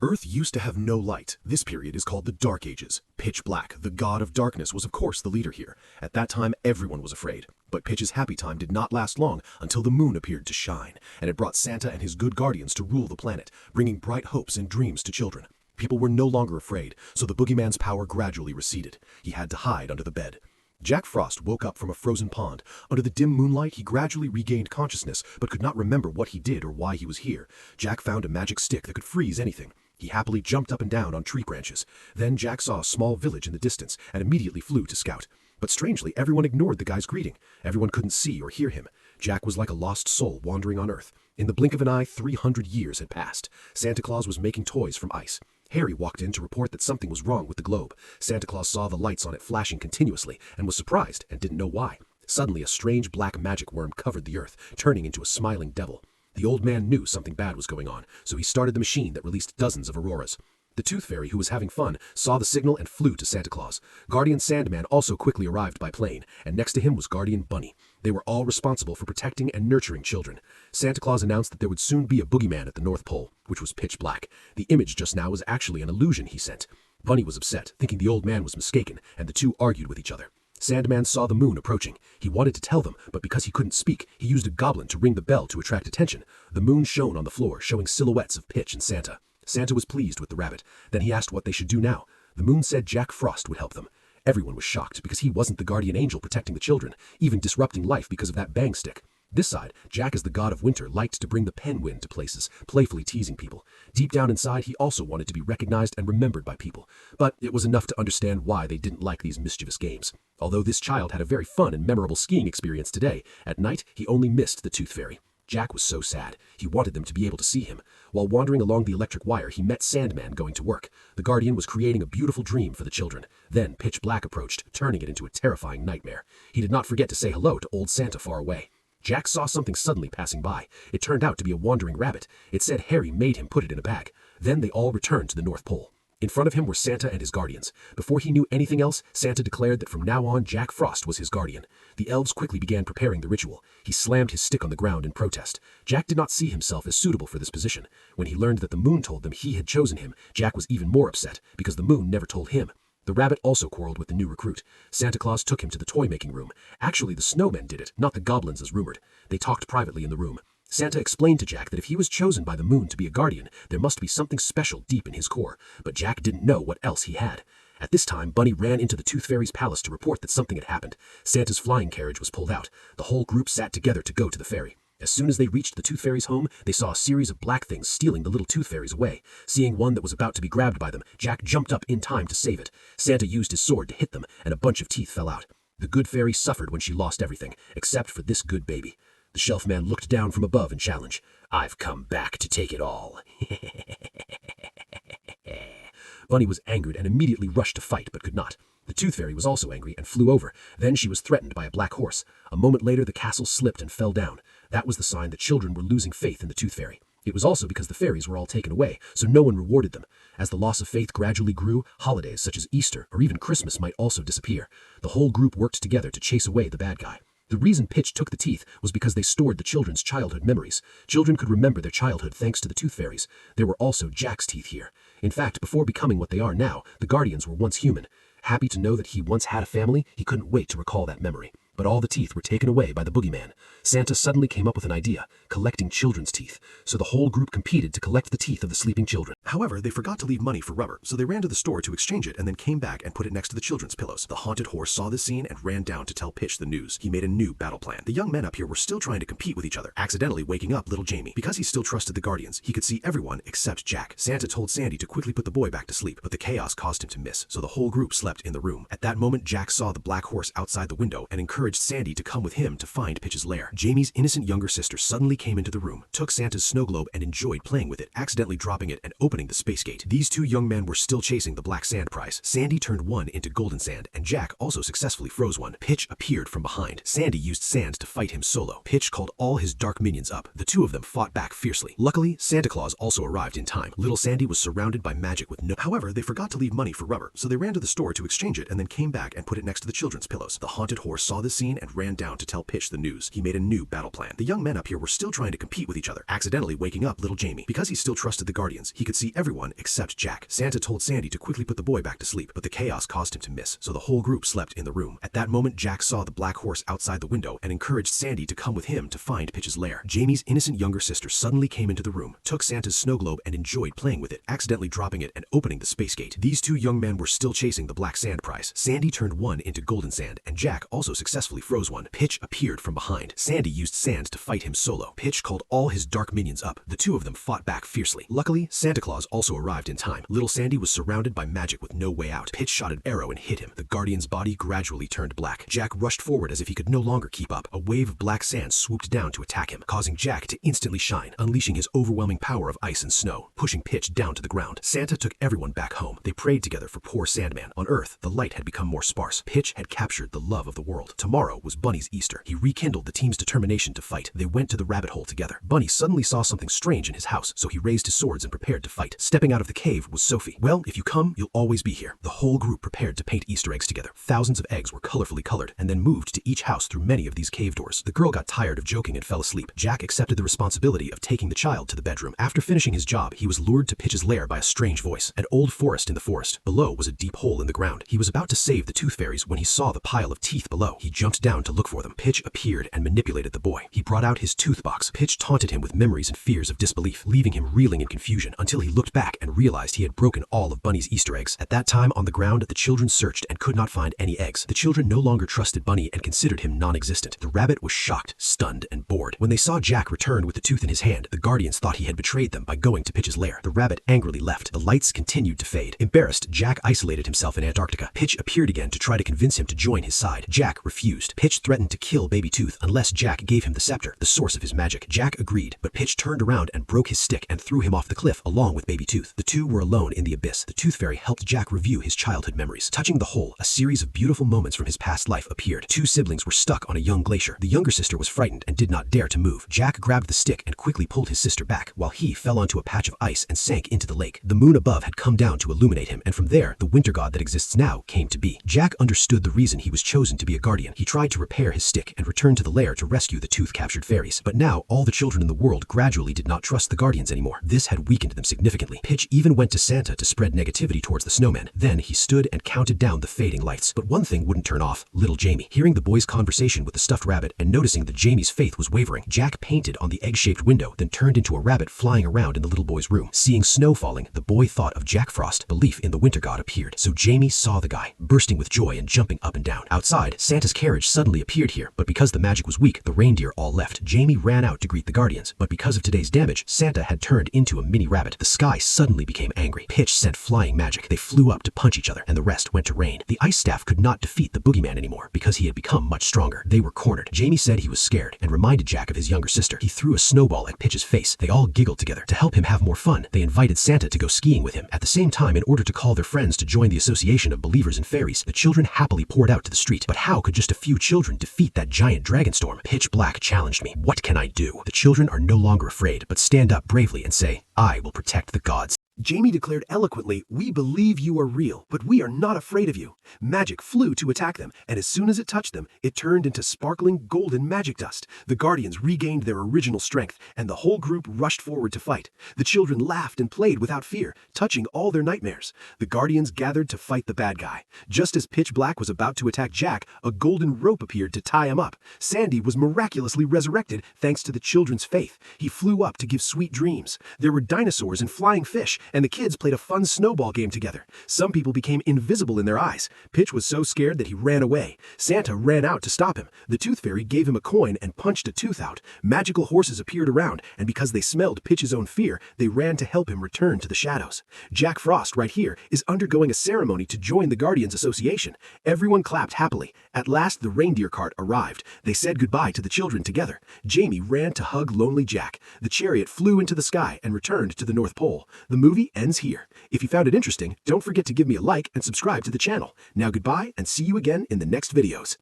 Earth used to have no light. This period is called the Dark Ages. Pitch Black, the god of darkness, was of course the leader here. At that time, everyone was afraid. But Pitch's happy time did not last long until the moon appeared to shine, and it brought Santa and his good guardians to rule the planet, bringing bright hopes and dreams to children. People were no longer afraid, so the boogeyman's power gradually receded. He had to hide under the bed. Jack Frost woke up from a frozen pond. Under the dim moonlight, he gradually regained consciousness, but could not remember what he did or why he was here. Jack found a magic stick that could freeze anything. He happily jumped up and down on tree branches. Then Jack saw a small village in the distance and immediately flew to scout. But strangely, everyone ignored the guy's greeting. Everyone couldn't see or hear him. Jack was like a lost soul wandering on Earth. In the blink of an eye, 300 years had passed. Santa Claus was making toys from ice. Harry walked in to report that something was wrong with the globe. Santa Claus saw the lights on it flashing continuously and was surprised and didn't know why. Suddenly, a strange black magic worm covered the Earth, turning into a smiling devil. The old man knew something bad was going on, so he started the machine that released dozens of auroras. The Tooth Fairy, who was having fun, saw the signal and flew to Santa Claus. Guardian Sandman also quickly arrived by plane, and next to him was Guardian Bunny. They were all responsible for protecting and nurturing children. Santa Claus announced that there would soon be a boogeyman at the North Pole, which was pitch black. The image just now was actually an illusion he sent. Bunny was upset, thinking the old man was mistaken, and the two argued with each other. Sandman saw the moon approaching. He wanted to tell them, but because he couldn't speak, he used a goblin to ring the bell to attract attention. The moon shone on the floor, showing silhouettes of Pitch and Santa. Santa was pleased with the rabbit. Then he asked what they should do now. The moon said Jack Frost would help them. Everyone was shocked because he wasn't the guardian angel protecting the children, even disrupting life because of that bang stick. This side, Jack as the god of winter liked to bring the pen wind to places, playfully teasing people. Deep down inside, he also wanted to be recognized and remembered by people. But it was enough to understand why they didn't like these mischievous games. Although this child had a very fun and memorable skiing experience today, at night he only missed the Tooth Fairy. Jack was so sad. He wanted them to be able to see him. While wandering along the electric wire, he met Sandman going to work. The Guardian was creating a beautiful dream for the children. Then Pitch Black approached, turning it into a terrifying nightmare. He did not forget to say hello to old Santa far away. Jack saw something suddenly passing by. It turned out to be a wandering rabbit. It said Harry made him put it in a bag. Then they all returned to the North Pole. In front of him were Santa and his guardians. Before he knew anything else, Santa declared that from now on Jack Frost was his guardian. The elves quickly began preparing the ritual. He slammed his stick on the ground in protest. Jack did not see himself as suitable for this position. When he learned that the moon told them he had chosen him, Jack was even more upset because the moon never told him. The rabbit also quarreled with the new recruit. Santa Claus took him to the toy-making room. Actually, the snowmen did it, not the goblins as rumored. They talked privately in the room. Santa explained to Jack that if he was chosen by the moon to be a guardian, there must be something special deep in his core, but Jack didn't know what else he had. At this time, Bunny ran into the Tooth Fairy's palace to report that something had happened. Santa's flying carriage was pulled out. The whole group sat together to go to the fairy. As soon as they reached the Tooth Fairy's home, they saw a series of black things stealing the little Tooth Fairies away. Seeing one that was about to be grabbed by them, Jack jumped up in time to save it. Santa used his sword to hit them, and a bunch of teeth fell out. The good fairy suffered when she lost everything, except for this good baby. The shelf man looked down from above and challenged, "I've come back to take it all." Bunny was angered and immediately rushed to fight, but could not. The Tooth Fairy was also angry and flew over. Then she was threatened by a black horse. A moment later, the castle slipped and fell down. That was the sign that children were losing faith in the Tooth Fairy. It was also because the fairies were all taken away, so no one rewarded them. As the loss of faith gradually grew, holidays such as Easter or even Christmas might also disappear. The whole group worked together to chase away the bad guy. The reason Pitch took the teeth was because they stored the children's childhood memories. Children could remember their childhood thanks to the Tooth Fairies. There were also Jack's teeth here. In fact, before becoming what they are now, the Guardians were once human. Happy to know that he once had a family, he couldn't wait to recall that memory. But all the teeth were taken away by the boogeyman. Santa suddenly came up with an idea, collecting children's teeth. So the whole group competed to collect the teeth of the sleeping children. However, they forgot to leave money for rubber, so they ran to the store to exchange it and then came back and put it next to the children's pillows. The haunted horse saw this scene and ran down to tell Pitch the news. He made a new battle plan. The young men up here were still trying to compete with each other, accidentally waking up little Jamie. Because he still trusted the Guardians, he could see everyone except Jack. Santa told Sandy to quickly put the boy back to sleep, but the chaos caused him to miss, so the whole group slept in the room. At that moment, Jack saw the black horse outside the window and encouraged Sandy to come with him to find Pitch's lair. Jamie's innocent younger sister suddenly came into the room, took Santa's snow globe and enjoyed playing with it, accidentally dropping it and opening the space gate. These two young men were still chasing the black sand prize. Sandy turned one into golden sand, and Jack also successfully froze one. Pitch appeared from behind. Sandy used sand to fight him solo. Pitch called all his dark minions up. The two of them fought back fiercely. Luckily, Santa Claus also arrived in time. Little Sandy was surrounded by magic with no... However, they forgot to leave money for rubber, so they ran to the store to exchange it and then came back and put it next to the children's pillows. The haunted horse saw this scene and ran down to tell Pitch the news. He made a new battle plan. The young men up here were still trying to compete with each other, accidentally waking up little Jamie. Because he still trusted the Guardians, he could see everyone except Jack. Santa told Sandy to quickly put the boy back to sleep, but the chaos caused him to miss, so the whole group slept in the room. At that moment, Jack saw the black horse outside the window and encouraged Sandy to come with him to find Pitch's lair. Jamie's innocent younger sister suddenly came into the room, took Santa's snow globe and enjoyed playing with it, accidentally dropping it and opening the space gate. These two young men were still chasing the black sand prize. Sandy turned one into golden sand, and Jack also successfully froze one. Pitch appeared from behind. Sandy used sand to fight him solo. Pitch called all his dark minions up. The two of them fought back fiercely. Luckily, Santa Claus also arrived in time. Little Sandy was surrounded by magic with no way out. Pitch shot an arrow and hit him. The Guardian's body gradually turned black. Jack rushed forward as if he could no longer keep up. A wave of black sand swooped down to attack him, causing Jack to instantly shine, unleashing his overwhelming power of ice and snow, pushing Pitch down to the ground. Santa took everyone back home. They prayed together for poor Sandman. On Earth, the light had become more sparse. Pitch had captured the love of the world. Tomorrow was Bunny's Easter. He rekindled the team's determination to fight. They went to the rabbit hole together. Bunny suddenly saw something strange in his house, so he raised his swords and prepared to fight. Stepping out of the cave was Sophie. Well, if you come, you'll always be here. The whole group prepared to paint Easter eggs together. Thousands of eggs were colorfully colored and then moved to each house through many of these cave doors. The girl got tired of joking and fell asleep. Jack accepted the responsibility of taking the child to the bedroom. After finishing his job, he was lured to Pitch's lair by a strange voice. An old forest in the forest. Below was a deep hole in the ground. He was about to save the tooth fairies when he saw the pile of teeth below. He jumped down to look for them. Pitch appeared and manipulated the boy. He brought out his tooth box. Pitch taunted him with memories and fears of disbelief, leaving him reeling in confusion until he looked back and realized he had broken all of Bunny's Easter eggs. At that time, on the ground, the children searched and could not find any eggs. The children no longer trusted Bunny and considered him non-existent. The rabbit was shocked, stunned, and bored. When they saw Jack return with the tooth in his hand, the Guardians thought he had betrayed them by going to Pitch's lair. The rabbit angrily left. The lights continued to fade. Embarrassed, Jack isolated himself in Antarctica. Pitch appeared again to try to convince him to join his side. Jack refused. Pitch threatened to kill Baby Tooth unless Jack gave him the scepter, the source of his magic. Jack agreed, but Pitch turned around and broke his stick and threw him off the cliff along with Baby Tooth. The two were alone in the abyss. The Tooth Fairy helped Jack review his childhood memories. Touching the hole, a series of beautiful moments from his past life appeared. Two siblings were stuck on a young glacier. The younger sister was frightened and did not dare to move. Jack grabbed the stick and quickly pulled his sister back, while he fell onto a patch of ice and sank into the lake. The moon above had come down to illuminate him, and from there, the winter god that exists now came to be. Jack understood the reason he was chosen to be a guardian. He tried to repair his stick and return to the lair to rescue the tooth-captured fairies. But now, all the children in the world gradually did not trust the Guardians anymore. This had weakened them significantly. Pitch even went to Santa to spread negativity towards the snowmen. Then he stood and counted down the fading lights. But one thing wouldn't turn off: little Jamie. Hearing the boy's conversation with the stuffed rabbit and noticing that Jamie's faith was wavering, Jack painted on the egg-shaped window, then turned into a rabbit flying around in the little boy's room. Seeing snow falling, the boy thought of Jack Frost. Belief in the winter god appeared. So Jamie saw the guy, bursting with joy and jumping up and down. Outside, Santa's carriage suddenly appeared here, but because the magic was weak, the reindeer all left. Jamie ran out to greet the Guardians, but because of today's damage, Santa had turned into a mini rabbit. The sky suddenly became angry. Pitch sent flying magic. They flew up to punch each other, and the rest went to rain. The ice staff could not defeat the boogeyman anymore because he had become much stronger. They were cornered. Jamie said he was scared and reminded Jack of his younger sister. He threw a snowball at Pitch's face. They all giggled together. To help him have more fun, they invited Santa to go skiing with him. At the same time, in order to call their friends to join the Association of Believers in Fairies, the children happily poured out to the street. But how could just a few children defeat that giant dragon storm? Pitch Black challenged me. What can I do? The children are no longer afraid, but stand up bravely and say, "I will protect the gods." Jamie declared eloquently, "We believe you are real, but we are not afraid of you." Magic flew to attack them, and as soon as it touched them, it turned into sparkling golden magic dust. The Guardians regained their original strength, and the whole group rushed forward to fight. The children laughed and played without fear, touching all their nightmares. The Guardians gathered to fight the bad guy. Just as Pitch Black was about to attack Jack, a golden rope appeared to tie him up. Sandy was miraculously resurrected thanks to the children's faith. He flew up to give sweet dreams. There were dinosaurs and flying fish, and the kids played a fun snowball game together. Some people became invisible in their eyes. Pitch was so scared that he ran away. Santa ran out to stop him. The Tooth Fairy gave him a coin and punched a tooth out. Magical horses appeared around, and because they smelled Pitch's own fear, they ran to help him return to the shadows. Jack Frost, right here, is undergoing a ceremony to join the Guardians Association. Everyone clapped happily. At last, the reindeer cart arrived. They said goodbye to the children together. Jamie ran to hug lonely Jack. The chariot flew into the sky and returned to the North Pole. The movie ends here. If you found it interesting, don't forget to give me a like and subscribe to the channel. Now goodbye and see you again in the next videos.